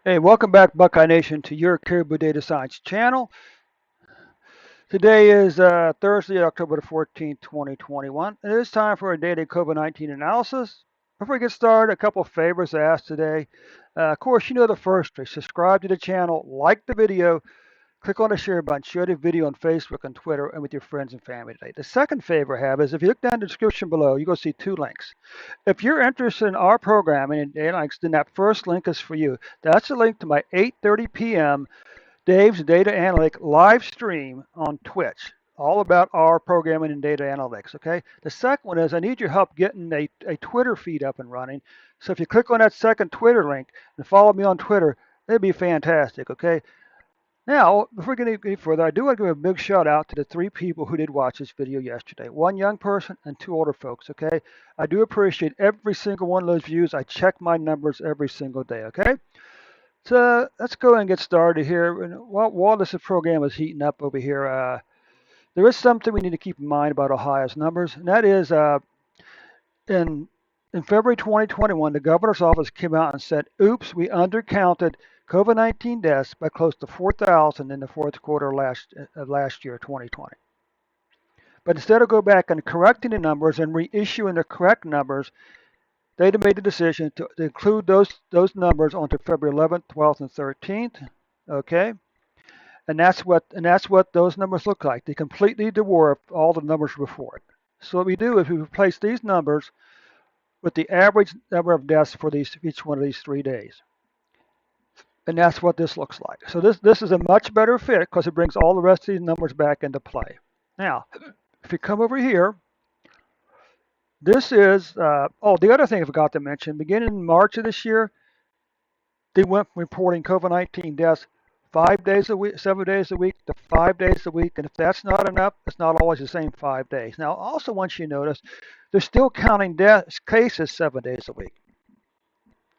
Hey, welcome back, Buckeye Nation, to your Caribou Data Science channel. Today is Thursday, October the 14th, 2021. It is time for a daily COVID-19 analysis. Before we get started, a couple of favors asked today. Of course, you know the first three. Subscribe to the channel, like the video, click on the share button, share the video on Facebook and Twitter and with your friends and family today. The second favor I have is if you look down the description below, you're going to see two links. If you're interested in our programming and data links, then that first link is for you. That's a link to my 8:30 p.m. Dave's Data Analytic live stream on Twitch, all about our programming and data analytics, okay? The second one is I need your help getting a Twitter feed up and running. So if you click on that second Twitter link and follow me on Twitter, that'd be fantastic, okay? Now, before we get any further, I do want to give a big shout out to the three people who did watch this video yesterday. One young person and two older folks, okay? I do appreciate every single one of those views. I check my numbers every single day, okay? So let's go and get started here. And while this program is heating up over here, there is something we need to keep in mind about Ohio's numbers, and that is in in February 2021, the governor's office came out and said, "Oops, we undercounted COVID-19 deaths by close to 4,000 in the fourth quarter of last year, 2020." But instead of go back and correcting the numbers and reissuing the correct numbers, they made the decision to include those numbers onto February 11th, 12th, and 13th. Okay, and that's what those numbers look like. They completely dwarf all the numbers before it. So what we do is we replace these numbers with the average number of deaths for each one of these 3 days, and that's what this looks like. So this is a much better fit because it brings all the rest of these numbers back into play. Now, if you come over here, this is the other thing I forgot to mention. Beginning in March of this year, they went from reporting COVID-19 deaths 5 days a week, 7 days a week to 5 days a week. And if that's not enough, it's not always the same 5 days. Now, also, once you notice, they're still counting deaths, cases 7 days a week.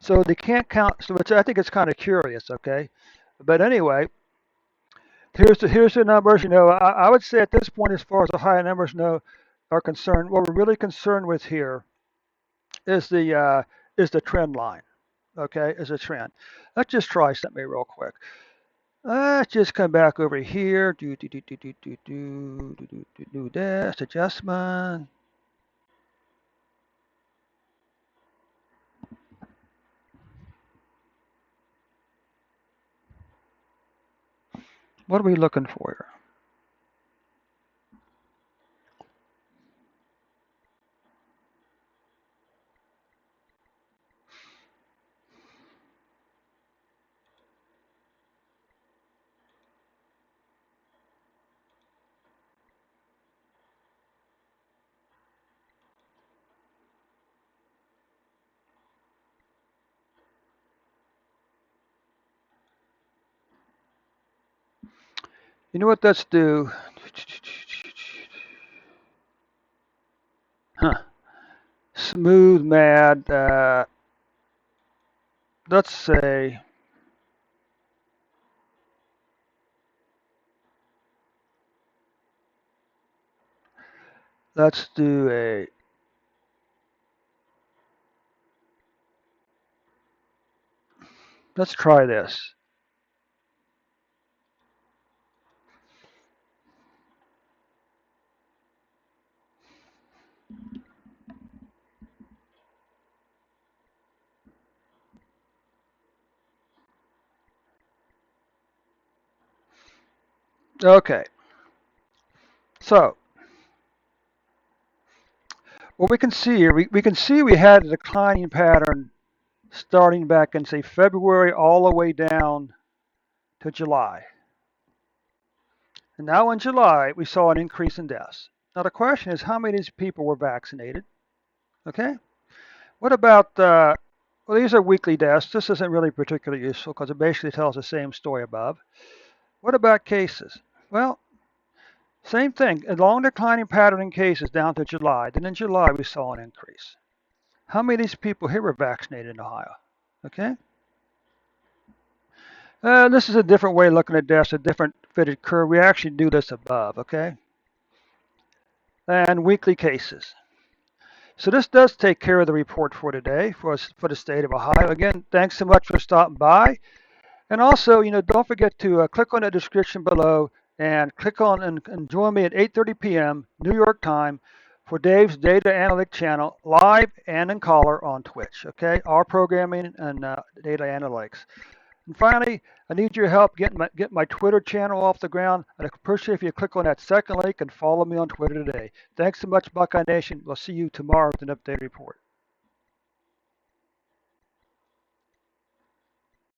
So they can't count. So I think it's kind of curious, okay? But anyway, here's the numbers. I would say at this point, as far as the high numbers are concerned, what we're really concerned with here is the trend line. Okay, is a trend. Let's just try something real quick. Let's just come back over here. Do this adjustment. What are we looking for here? You know what? Let's do. Huh. Smooth mad. Let's say. Let's do a. Let's try this. Okay. So what we can see here, we can see we had a declining pattern starting back in, say, February all the way down to July. And now in July, we saw an increase in deaths. Now the question is, how many of these people were vaccinated? Okay. What about, well, these are weekly deaths. This isn't really particularly useful because it basically tells the same story above. What about cases? Well, same thing, a long declining pattern in cases down to July. Then in July, we saw an increase. How many of these people here were vaccinated in Ohio? Okay. This is a different way of looking at deaths, a different fitted curve. We actually do this above, okay? And weekly cases. So this does take care of the report for today for the state of Ohio. Again, thanks so much for stopping by. And also, don't forget to click on the description below and click on and join me at 8:30 p.m. New York time for Dave's Data Analytic channel, live and in color on Twitch. Okay, our programming and data analytics. And finally, I need your help get my Twitter channel off the ground. I'd appreciate if you click on that second link and follow me on Twitter today. Thanks so much, Buckeye Nation. We'll see you tomorrow with an updated report.